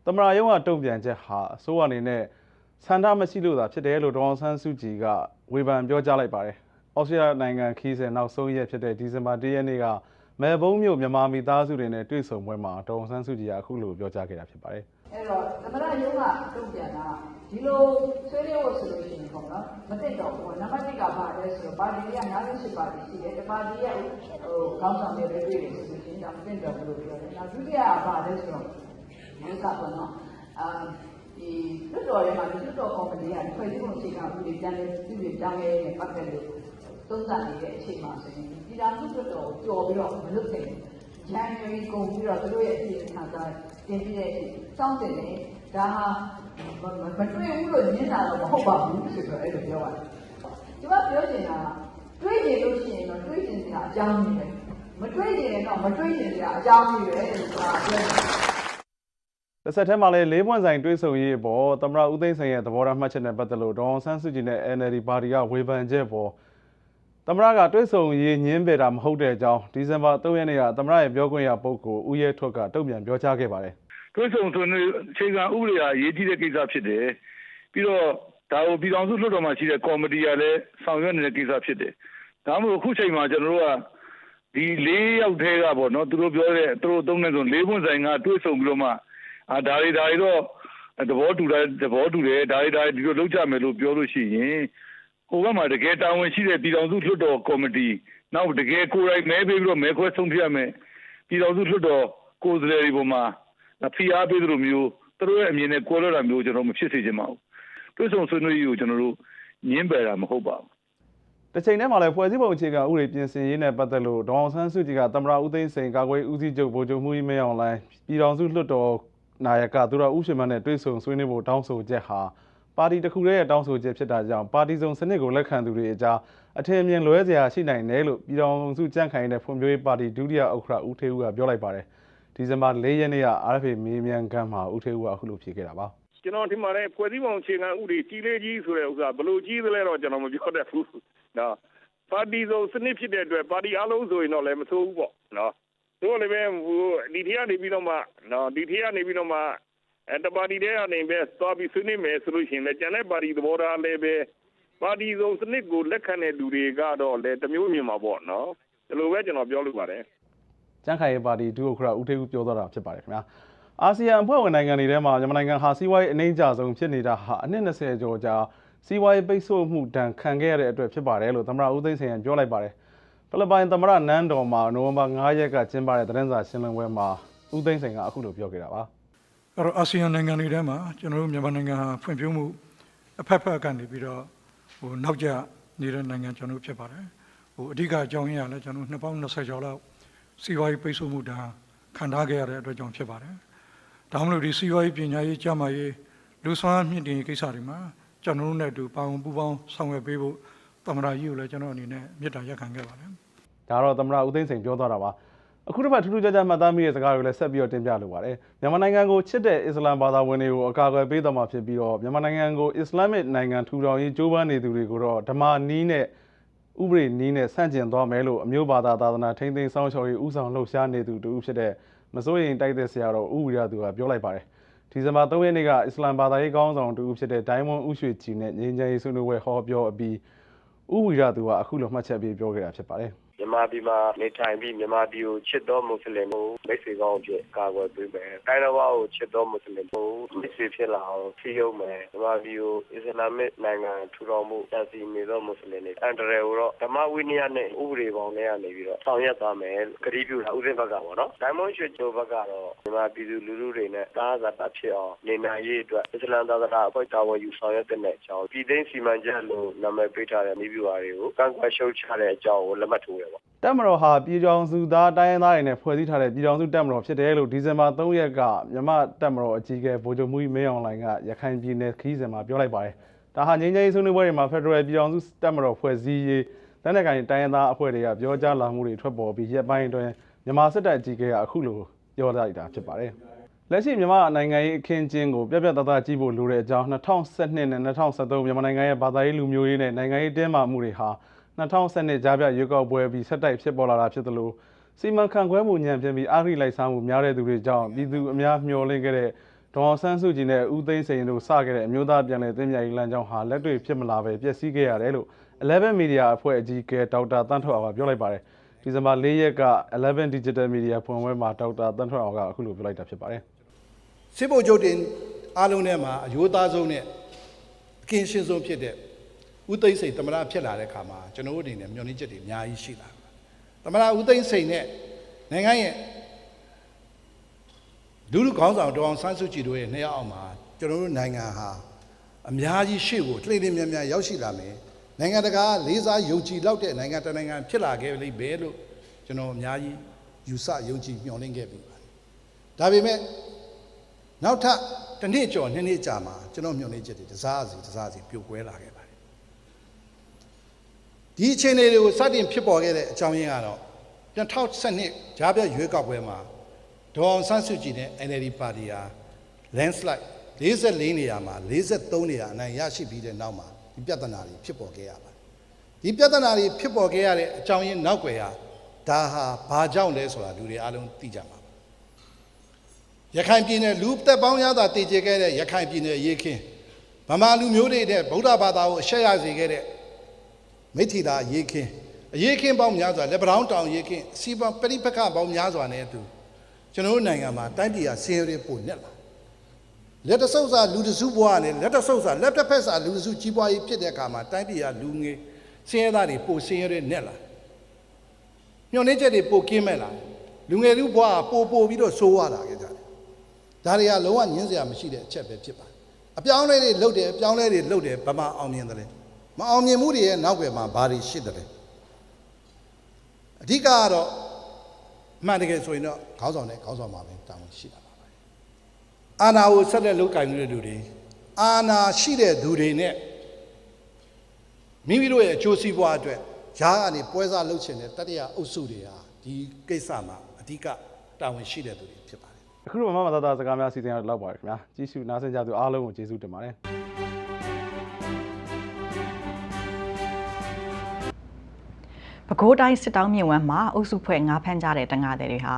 သမရရုံးကတုံ့ပြန်ချက်ဟာအစိုးရအနေနဲ့ဆန္ဒမရှိလို့သာဖြစ်တယ်လို့ဒေါ်အောင်ဆန်းစုကြည်ကဝေဖန်ပြောကြားလိုက်ပါတယ်။ဩစတြေးလျနိုင်ငံခီးစဉ်နောက်ဆုံးရက်ဖြစ်တဲ့ဒီဇင်ဘာ၁ရက်နေ့ကမဲဘုံမြို့မြန်မာမိသားစုတွေနဲ့တွေ့ဆုံပွဲမှာဒေါ်အောင်ဆန်းစုကြည်ကအခုလိုပြောကြားခဲ့တာဖြစ်ပါတယ်။အဲ့တော့သမရရုံးကတုံ့ပြန်တာဒီလိုဆွေးနွေးဖို့ဆိုလို့ရှိရင်ပေါ့နော်မသိတော့ဘူးနံပါတ်1ကပါလဲဆိုတော့ပါတီက98ပါတီရှိတယ်တပါတီရဲ့ခေါင်းဆောင်တွေတွေ့တယ်ဆိုလို့ရှိရင်ဒါမသိတော့ဘူးလို့ပြောတယ်။နောက်ဒုတိယကပါလဲဆိုတော့ဒီကပေါ့နော်ဒီလွှတ်တော်ထဲမှာဒီလွှတ်တော်ကော်မတီကဖွဲ့စည်းပုံအခြေခံဥပဒေပြန်လည်ပြုပြင်ပြောင်းလဲတဲ့ပတ်သက်လို့သုံးသပ်နေတဲ့အချိန်မှာဆိုရင်ဒီတောင်လွှတ်တော်ကြော်ပြီးတော့မလုပ်နိုင်ဘူး။ January ကုန်ပြီးတော့သူတို့ရဲ့အစီအစဉ်ကတင်ပြတဲ့အချိန်စောင့်တယ်လေဒါဟာမတွေ့ဘူးလို့ညင်တာတော့မဟုတ်ပါဘူးဆိုတော့အဲ့လိုပြောပါတယ်။ဒီမှာပြောချင်တာတွေးနေလို့ရှိရင်တော့တွေးချင်စရာအကြောင်းကြီးပဲမတွေးရင်တော့မတွေးရင်စရာအကြောင်းကြီးပဲလို့ဆိုတာပြောတယ်တစ်ဆက်တည်းမှာလည်းလေးပွင့်ဆိုင်တွေ့ဆုံရေးအပေါ်သမရဦးသိန်းစိန်ရဲ့သဘောထားမှတ်ချက်နဲ့ပတ်သက်လို့ဒေါ်အောင်ဆန်းစုကြည်နဲ့ NLD ပါတီကဝေဖန်ချက်ပေါ်သမရကတွေ့ဆုံရေးညင်းပယ်တာမဟုတ်တဲ့အကြောင်းဒီဇင်ဘာ3ရက်နေ့ကသမရရဲ့ပြောခွင့်ရပုဂ္ဂိုလ်ဦးရဲထွဋ်ကတုံ့ပြန်ပြောကြားခဲ့ပါတယ်။တွေ့ဆုံဆွေးနွေးအခြေခံဥပဒေဟာအရေးကြီးတဲ့ကိစ္စဖြစ်တယ်။ပြီးတော့ဒါကိုပြည်ထောင်စုလွှတ်တော်မှာရှိတဲ့ကော်မတီကလည်းဆောင်ရွက်နေတဲ့ကိစ္စဖြစ်တယ်။ ဒါမှမဟုတ်ခုချိန်မှာကျွန်တော်တို့ကဒီ4ယောက်ထဲကပေါ့နော်သူတို့ပြောတဲ့သူတို့သုံးနေဆို4ပွင့်ဆိုင်ကတွေးဆုံပြီးတော့မှဒါတွေတော့သဘောတူတယ်ဒါတွေဒီလိုလုပ်ကြမယ်လို့ပြောလို့ရှိရင်ဟိုဘက်မှာတကယ်တာဝန်ရှိတဲ့ပြည်တော်စုလွှတ်တော်ကော်မတီနောက်တကယ်ကိုယ်တိုင်မဲပေးပြီးတော့မဲခွဲဆုံးဖြတ်မယ်ပြည်တော်စုလွှတ်တော်ကိုယ်စားလှယ်တွေပေါ်မှာဖိအားပေးသလိုမျိုးသူတို့ရဲ့အမြင်နဲ့ကွဲလွဲတာမျိုးကျွန်တော်မဖြစ်စေချင်ပါဘူးတွေးဆုံဆွေးနွေးရေးကိုကျွန်တော်တို့ညှင်းပယ်တာမဟုတ်ပါဘူးတစ်ချိန်တည်းမှာလည်းဖွဲ့စည်းပုံအခြေခံဥပဒေပြင်ဆင်ရေးနဲ့ပတ်သက်လို့ဒေါအောင်ဆန်းစုကြည်ကသမ္မတဦးသိန်းစိန်ကာကွယ်ဦးစီးချုပ်ဗိုလ်ချုပ်မှူးကြီးမင်းအောင်လှိုင်ပြည်ထောင်စုလွှတ်တော်နာယကသူရဦးရှင်မနဲ့တွေ့ဆုံဆွေးနွေးဖို့တောင်းဆိုချက်ဟာပါတီတစ်ခုတည်းရဲ့တောင်းဆိုချက်ဖြစ်တာကြောင့်ပါတီစုံစနစ်ကိုလက်ခံသူတွေအကြားအထင်အမြင်လွဲစရာရှိနိုင်တယ်လို့ပြည်ထောင်စုကြံ့ခိုင်တဲ့ဖွံ့ဖြိုးရေးပါတီဒုတိယဥက္ကဋ္ဌဦးထေးဦးကပြောလိုက်ပါတယ်ဒီဇင်ဘာ4ရက်နေ့က RFA မေးမြန်းခန်းမှာဦးထေးဦးကအခုလိုဖြေခဲ့တာပါကျွန်တော်ဒီမှာလည်းဖွဲ့စည်းပုံအခြေခံဥပဒေကြီးလေးကြီးဆိုတဲ့ဥစ္စာဘယ်လိုကြီးသလဲတော့ကျွန်တော်မပြောတတ်ဘူးနော်ပါတီစုံစနစ်ဖြစ်တဲ့အတွက်ပါတီအားလုံးဆိုရင်တော့လည်းမဆိုးဘူးပေါ့နော်တို့လည်းပဲဒီထက်ကနေပြီးတော့မှနော်ဒီထက်ကနေပြီးတော့မှတပါတီတဲ့အနေနဲ့သွားပြီးဆွေးနွေးမယ်ဆိုလို့ရှိရင်လည်းကျန်တဲ့ပါတီသဘောထားလည်းပဲပါတီစုံစနစ်ကိုလက်ခံတဲ့လူတွေကတော့လည်းတမျိုးမြင်မှာပေါ့နော်ဒီလိုပဲကျွန်တော်ပြောလို့ပါတယ်ကြံ့ခိုင်ရေးပါတီဒုဥက္ကဋ္ဌဦးထေးဦးပြောသွားတာဖြစ်ပါတယ်ခင်ဗျာအာဆီယံအဖွဲ့ဝင်နိုင်ငံတွေထဲမှာမြန်မာနိုင်ငံဟာစီးပွားရေးအနှိမ့်ကျဆုံးဖြစ်နေတာဟာအနှစ်20ကျော်ကြာစီးပွားရေးပိတ်ဆို့မှုဒဏ်ခံခဲ့ရတဲ့အတွက်ဖြစ်ပါတယ်လို့သမ္မတဦးသိန်းစိန်ကပြောလိုက်ပါတယ်ဖိလစ်ပိုင်သမ္မတနန်းတော်မှာနိုဝင်ဘာ9ရက်ကကျင်းပတဲ့သတင်းစာရှင်းလင်းပွဲမှာဦးသိန်းစိန်ကအခုလိုပြောခဲ့တာပါအဲ့တော့အာဆီယံနိုင်ငံတွေထဲမှာကျွန်တော်တို့မြန်မာနိုင်ငံဟာဖွံ့ဖြိုးမှုအဖက်ဖက်ကနေပြီးတော့နောက်ကျနေတဲ့နိုင်ငံကျွန်တော်တို့ဖြစ်ပါတယ်အဓိကအကြောင်းရင်းကလည်းကျွန်တော်တို့နှစ်ပေါင်း20ကျော်လောက်စီးပွားရေးပိတ်ဆို့မှုဒဏ်ခံထားခဲ့ရတဲ့အတွက်ကြောင့်ဖြစ်ပါတယ်ဒါမှမဟုတ်ဒီစီးပွားရေးပညာရေးကျန်းမာရေးလူ့စွမ်းအားမြင့်တင်ရေးကိစ္စတွေမှာကျွန်တော်တို့နဲ့အတူပါဝင်ပူးပေါင်းဆောင်ရွက်ပေးဖို့သမ္မတကြီးကိုလည်းကျွန်တော်အနေနဲ့မြစ်တာရက်ခံခဲ့ပါတယ်ဒါတော့သမ္မတဦးသိန်းစိန်ပြောသွားတာပါအခုတစ်ပတ်ထူးထူးခြားခြားမှတ်သားမိတဲ့စကားတွေလည်းဆက်ပြီးတော့တင်ပြလိုပါတယ်မြန်မာနိုင်ငံကိုချစ်တဲ့အစ္စလာမ်ဘာသာဝင်တွေကိုအကာအကွယ်ပေးတော်မှာဖြစ်ပြီးတော့မြန်မာနိုင်ငံကိုအစ္စလာမစ်နိုင်ငံထူထောင်ရေးကြိုးပမ်းနေသူတွေကိုတော့ဓမ္မနီးနဲ့ဥပဒေနီးနဲ့ဆန့်ကျင်သွားမယ်လို့အမျိုးဘာသာသာသနာထိန်းသိမ်းစောင့်ရှောက်ရေးဥဆောင်လှုပ်ရှားနေသူတူဖြစ်တဲ့မစိုးရိမ်တိုက်တဲ့ဆရာတော်ဦးဝီရသူကပြောလိုက်ပါတယ်ဒီဇင်ဘာ3ရက်နေ့ကအစ္စလာမ်ဘာသာရေးကောင်းဆောင်တူဖြစ်တဲ့ဒိုင်းမွန်ဦးရွှေကြည်နဲ့ငြိမ်းချမ်းရေးဆွေးနွေးပွဲဟောပြောအပြီးဦးဝီရသူကအခုလိုမှတ်ချက်ပေးပြောခဲ့တာဖြစ်ပါတယ်မြန်မာပြည်မှာနေထိုင်ပြီးမြန်မာပြည်ကိုချစ်တော်မွတ်စလင်တို့မိတ်ဆွေကောင်းဖြစ်ကာကွယ်ပေးမယ်။တိုင်းတော်ကိုချစ်တော်မွတ်စလင်တို့မိတ်ဆွေဖြစ်လာအောင်ဖြည့်ရုံမယ်။မြန်မာပြည်ကိုအစ္စလာမစ်နိုင်ငံထူထောင်မှုတည်စီနေသောမွတ်စလင်တွေအန်တရယ်ကိုတော့ဓမ္မဝိနည်းနဲ့ဥပဒေပေါင်းနဲ့ကနေပြီးတော့ဆောင်ရွက်သွားမယ်။ကတိပြုတာဥစဉ်ဘက်ကပေါ့နော်။ဒိုင်းမွန်ရွှေချိုဘက်ကတော့မြန်မာပြည်သူလူထုတွေနဲ့သာသာတာဖြစ်အောင်နေနိုင်ရေးအတွက်အစ္စလာမ်သာသနာအဖွဲ့တာဝန်ယူဆောင်ရွက်တဲ့အကြောင်းပြည်သိမ်းစီမံချက်လို့နာမည်ပေးထားတဲ့မိဘတွေကိုကန့်ကွက်ရှုတ်ချတဲ့အကြောင်းကိုလက်မှတ်ထိုးတယ်ပေါ့တပ်မတော်ဟာပြည်ထောင်စုသားတိုင်းရင်းသားတွေနဲ့ဖွဲ့စည်းထားတဲ့ပြည်ထောင်စုတပ်မတော်ဖြစ်တယ်လို့ဒီဇင်ဘာ3ရက်ကမြန်မာတပ်မတော်အကြီးအကဲဗိုလ်ချုပ်မှူးကြီးမင်းအောင်လှိုင်ကရခိုင်ပြည်နယ်ခရီးစဉ်မှာပြောလိုက်ပါတယ်။ဒါဟာငြိမ်းချမ်းရေးဆွေးနွေးပွဲတွေမှာဖက်ဒရယ်ပြည်ထောင်စုတပ်မတော်ဖွဲ့စည်းရေးတနက်ကိုင်တိုင်းရင်းသားအဖွဲ့တွေကပြောကြားလာမှုတွေထွက်ပေါ်ပြီးရက်ပိုင်းအတွင်းမြန်မာစစ်တပ်အကြီးအကဲကအခုလိုပြောလိုက်တာဖြစ်ပါတယ်။လက်ရှိမြန်မာနိုင်ငံရေးအခင်းအကျင်းကိုပြတ်ပြတ်သားသားကြည့်ဖို့လိုတဲ့အကြောင်း2012နဲ့2013မြန်မာနိုင်ငံရဲ့ဘာသာရေးလူမျိုးရေးနဲ့နိုင်ငံရေးတင်းမာမှုတွေဟာ2012ကြားပြရွေးကောက်ပွဲပြီးဆက်တိုက်ဖြစ်ပေါ်လာတာဖြစ်သလိုစီမံခန့်ခွဲမှုညံ့ဖျင်းပြီးအာရိလိုက်စားမှုများတဲ့သူတွေကြောင့်ပြည်သူအများမျှော်လင့်ခဲ့တဲ့ဒေါ်အောင်ဆန်းစုကြည်နဲ့ဦးသိန်းစိန်တို့စခဲ့တဲ့အမျိုးသားပြန်လည်သင့်မြတ်ရေးလမ်းကြောင်းဟာလက်တွေ့ဖြစ်မလာပဲပျက်စီးခဲ့ရတယ်လို့11 Media အဖွဲ့အကြီးအကဲဒေါက်တာတန်းထွဋ်အောင်ကပြောလိုက်ပါတယ်။ဒီဇင်ဘာ4ရက်က11 Digital Media ဖွင့်ပွဲမှာဒေါက်တာတန်းထွဋ်အောင်ကအခုလိုပြောလိုက်တာဖြစ်ပါတယ်။စစ်ဗိုလ်ချုပ်တင်အားလုံးထဲမှာအယိုးသားဆုံးနဲ့အကင်းရှင်းဆုံးဖြစ်တဲ့ဦးသိန်းစိန်သမ္မတဖြစ်လာတဲ့အခါမှာကျွန်တော်တို့အနေနဲ့မျှော်လင့်ချက်တွေအများကြီးရှိလာတယ်။သမ္မတဦးသိန်းစိန်နဲ့နိုင်ငံရဲ့လူလူခေါင်းဆောင်ဒေါ်အောင်ဆန်းစုကြည်တို့ရဲ့နှစ်ယောက်အောက်မှာကျွန်တော်တို့နိုင်ငံဟာအများကြီးရှေ့ကိုလှိမ့်လှိမ့်များများရောက်ရှိလာမယ်။နိုင်ငံတကာလေးစားယုံကြည်လောက်တဲ့နိုင်ငံတစ်နိုင်ငံဖြစ်လာခဲ့လိမ့်မယ်လို့ကျွန်တော်အများကြီးယူဆယုံကြည်မျှော်လင့်ခဲ့ပြီပါ။ဒါပေမဲ့နောက်ထပ်တစ်နှစ်ကျော်နှစ်နှစ်ကြာမှာကျွန်တော်မျှော်လင့်ချက်တွေတစားစီပြိုကွဲလာခဲ့ပါတယ်။ဒီအခြေအနေတွေကိုစတင်ဖြစ်ပေါ်ခဲ့တဲ့အကြောင်းရင်းကတော့2012ကြားပြရွေးကောက်ပွဲမှာဒေါ်အောင်ဆန်းစုကြည်နဲ့ NLD ပါတီဟာ landslide 44နေရာမှာ43နေရာအနိုင်ရရှိပြီးတဲ့နောက်မှာဒီပြဿနာတွေဖြစ်ပေါ်ခဲ့ရပါတယ်။ဒီပြဿနာတွေဖြစ်ပေါ်ခဲ့ရတဲ့အကြောင်းရင်းနောက်ွယ်ဟာဒါဟာဘာကြောင့်လဲဆိုတာလူတွေအားလုံးသိကြမှာပါ။ရခိုင်ပြည်နယ်လူသက်ပေါင်းများစွာတည်ကြခဲ့တဲ့ရခိုင်ပြည်နယ်ရေးခင်းဗမာလူမျိုးတွေနဲ့ဗုဒ္ဓဘာသာကိုအရှက်ရစေခဲ့တဲ့မိထ္ထီလာရေးခင်းအ ရေးခင်းပေါင်းများစွာလက်ပတောင်းတောင်ရေးခင်းစီးပွားပရိပက္ခပေါင်းများစွာနဲ့အတူကျွန်တော်တို့နိုင်ငံမှာတိုင်းပြည်ဟာဆင်းရဲတွေပိုနဲ့လာလက်တဆုပ်စာလူတစုဘွားနဲ့လက်တဆုပ်စာလက်တစ်ဖက်စာလူတစုကြီးပွားရေးဖြစ်တဲ့အခါမှာတိုင်းပြည်ဟာလူငယ်ဆင်းရဲသားတွေပိုဆင်းရဲတွေနဲ့လာညှော်နှင်းချက်တွေပိုကင်းမဲ့လာလူငယ်လူဘွားပိုပြီးတော့ဆိုးရလာခဲ့ကြတယ်ဒါတွေကလုံးဝညှင်းစရာမရှိတဲ့အချက်ပဲဖြစ်ပါတယ်အပြောင်းလဲတွေလုပ်တယ်အပြောင်းလဲတွေလုပ်တယ်ဗမာအောင်မြင်တယ်မအောင်မြင်မှုတွေရဲ့နောက်ွယ်မှာဘာတွေရှိတယ်အဓိကကတော့မှန်တကယ်ဆိုရင်တော့ခေါင်းဆောင်နဲ့ခေါင်းဆောင်မှာပဲတာဝန်ရှိတာပါပဲအာဏာကိုဆက်လက်လုပ်ကင်နေတဲ့လူတွေအာဏာရှိတဲ့သူတွေနဲ့မိမိတို့ရဲ့အကျိုးစီးပွားအတွက်ဂျားကနေပွဲစားလုပ်ချင်တဲ့တတိယအုပ်စုတွေဟာဒီကိစ္စမှာအဓိကတာဝန်ရှိတဲ့သူတွေဖြစ်ပါတယ်အခုတော့မမသားစကားများစီစဉ်ရတော့လောက်ပါတယ်ခင်ဗျာကြီးစုနားဆင်ကြသူအားလုံးကိုကျေးဇူးတင်ပါတယ်ပဲခူးတိုင်းစစ်တောင်းမြစ်ဝမ်းမှာအုပ်စုဖွဲ့ငါးဖမ်းကြတဲ့တန်ငါးတွေဟာ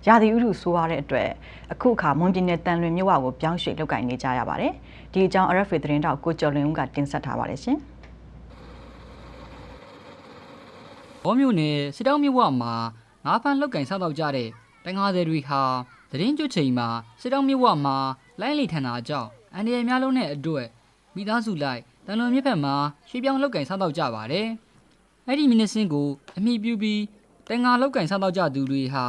ရာသီဥတုဆိုးရတဲ့အတွက်အခုအခါမွန်ပြည်နယ်တန်လွင်မြို့ဝကိုပြောင်းရွှေ့လုပ်ကိုင်နေကြရပါတယ်။ဒီအကြောင်း RFA သတင်းတောက်ကိုကျော်လွင်ဦးကတင်ဆက်ထားပါတယ်ရှင်။ဘောမြို့နယ်စစ်တောင်းမြစ်ဝမှာငါးဖမ်းလုပ်ကိုင်စားတော့ကြတဲ့တန်ငါးတွေဟာသတင်းကျွတ်ချိန်မှာစစ်တောင်းမြစ်ဝမှာလိုင်းလီထန်တာကြောင့်အန်ဒီရများလုံးနဲ့အတွက်မိသားစုလိုက်တန်လွင်မြစ်ဘက်မှာရွှေ့ပြောင်းလုပ်ကိုင်စားတော့ကြပါတယ်။အဲ့ဒီမင်းစင်းကိုအမိပြုပြီးတန်ငါလောက်ကင်စားတော့ကြသူတွေဟာ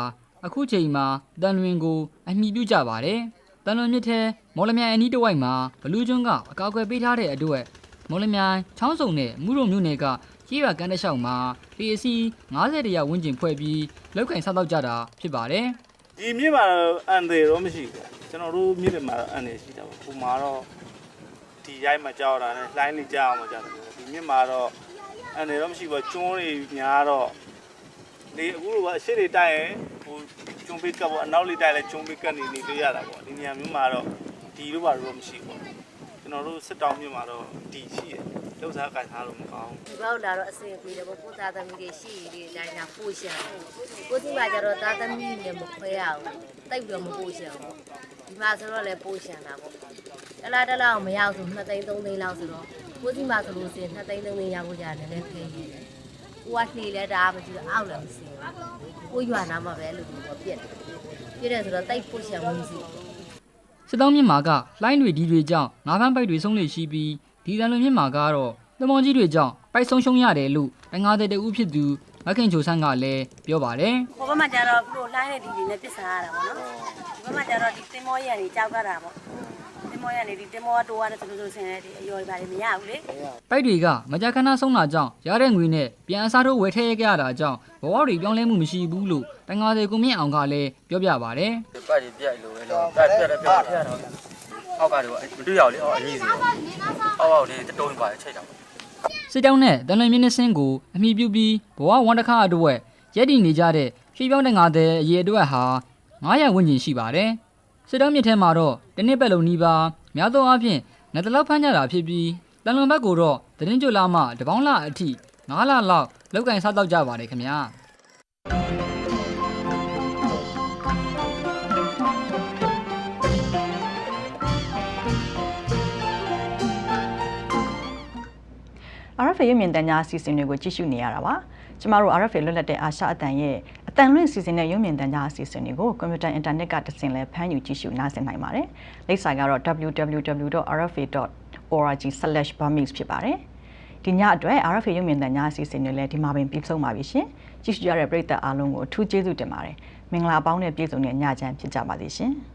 အခုချိန်မှာတန်လွင်ကိုအမိပြုကြပါတယ်။တန်လွင်မြစ်ထဲမော်လမြိုင်အနီးတစ်ဝိုက်မှာဘလူးကျွန်းကအကောက်ကွယ်ပေးထားတဲ့အတွက်မော်လမြိုင်ချောင်းစုံနဲ့မူရုံမြို့နယ်ကကြီးရွာကန်တလျှောက်မှာပေအစီ90ရာဝန်းကျင်ဖွဲ့ပြီးလောက်ကင်စားတော့ကြတာဖြစ်ပါတယ်။ဒီမြစ်မှာအန်သေးတော့မရှိဘူး။ကျွန်တော်တို့မြစ်တွေမှာအန်သေးရှိတာပေါ့။ဟိုမှာတော့ဒီရိုက်မှာကြောက်တာနဲ့လှိုင်းလေးကြောက်အောင်ကြောက်တယ်။ဒီမြစ်မှာတော့အနေတော့မရှိဘူးကျွန်းတွေများတော့ဒီအခုလိုအရှိတွေတိုက်ရင်ဟိုကျွန်းပိတ်ကပ်ပေါ့အနောက်လေးတိုက်လဲကျွန်းပိတ်ကပ်နေတွေ့ရတာပေါ့ဒီနေရာမျိုးမှာတော့ဒီလိုပါတော့မရှိဘူးကျွန်တော်တို့စစ်တောင်းမြစ်မှာတော့ဒီရှိတယ်လောက်စားကင်ထားလို့မကောင်းဘူးဒီဘောက်လာတော့အစင်ပြေတယ်ပေါ့ကိုသားသမီးတွေရှိတွေအတိုင်းသာပို့ရှာကိုဒီမှာကျတော့သားသမီးနဲ့မခွဲရဘူးတိတ်ပြီးမပို့ရှာဘူးဒီမှာဆိုတော့လည်းပို့ရှာတာပေါ့တလားအောင်မရောက်ဆို2သိန်း3သိန်းလောက်ဆိုတော့ကိုစီမှာဆိုလို့ရှိရင်2သိန်း3သိန်းရဖို့ရတယ်လည်းခဲနေတယ်။ကိုကလှေလဲတာမရှိဘူးအောက်လည်းမရှိဘူး။ကိုရွာနာမှာပဲလို့ပြောပြက်တယ်။ပြက်တယ်ဆိုတော့တိတ်ပို့ချင်ဝင်စီ။စစ်တောင်းမြစ်မှာကလှိုင်းတွေဒီတွေကြောင့်ငါးဖမ်းပိုက်တွေဆုံးလေရှိပြီးဒီတန်လွင်မြစ်မှာကတော့သမောကြီးတွေကြောင့်ပိုက်ဆုံးရှုံးရတယ်လို့တငါးတဲ့တူဖြစ်သူမခင်ချိုဆန်းကလည်းပြောပါတယ်။ဟိုဘက်မှာကျတော့ခုလိုလှိုင်းတဲ့ဒီတွေနဲ့ပစ်စားရတာပေါ့နော်။ဒီဘက်မှာကျတော့ဒီတင်မောရည်တွေကြောက်ကြတာပေါ့။တင်မောရည်တွေတင်မောတိုးရတယ်ဆိုလို့ဆင်းတယ်ဒီအယော်တွေပါလေမရဘူးလေ။ပိုက်တွေကမကြာခဏဆုံးတာကြောင့်ရတဲ့ငွေနဲ့ပြန်အစားထိုးဝယ်ထည့်ရကြတာကြောင့်ဘဝတွေပြောင်းလဲမှုမရှိဘူးလို့တငါးတဲ့ကိုမြင့်အောင်ကလည်းပြောပြပါတယ်။ပိုက်တွေပြက်လို့ပဲလို့ပိုက်ပြက်တယ်ပြက်တယ်အောက်ကတော့မတွေ့ရဘူးလေအောက်အကြီးစီအောက်လေးတုံးပါချိတ်တာစစ်တောင်းနဲ့တန်လွင်မြင်းစင်းကိုအမိပြုပြီးဘဝဝန်တစ်ခါအတွက်ရက်တည်နေကြတဲ့ရွှေပြောင်းတငါးတဲ့အရေးအတွက်ဟာ900ဝန်းကျင်ရှိပါတယ်စစ်တောင်းမြစ်ထဲမှာတော့တနစ်ပတ်လုံးနီးပါးများသောအားဖြင့်ငါတလောက်ဖမ်းကြတာဖြစ်ပြီးတန်လွင်ဘက်ကိုတော့သတင်းကြွလာမှတပေါင်းလအထိ9လလောက်လောက်ကင်စားတော့ကြပါတယ်ခင်ဗျာRFA ရုပ်မြင်သံကြားအစီအစဉ်တွေကိုကြည့်ရှုနေရတာပါ။ကျမတို့ RFA လွတ်လပ်တဲ့အာရှအသံရဲ့အသံလွှင့်စီစဉ်တဲ့ရုပ်မြင်သံကြားအစီအစဉ်တွေကိုကွန်ပျူတာအင်တာနက်ကတဆင့်လဲဖမ်းယူကြည့်ရှုနားဆင်နိုင်ပါတယ်။လိပ်စာကတော့ www.rfa.org/burmese ဖြစ်ပါတယ်။ဒီညအတွက် RFA ရုပ်မြင်သံကြားအစီအစဉ်တွေလည်းဒီမှာပင်ပြီးဆုံးပါပြီရှင်။ကြည့်ရှုရတဲ့ပရိသတ်အားလုံးကိုအထူးကျေးဇူးတင်ပါတယ်။မင်္ဂလာပေါင်းနဲ့ပြည့်စုံတဲ့ညချမ်းဖြစ်ကြပါစေရှင်။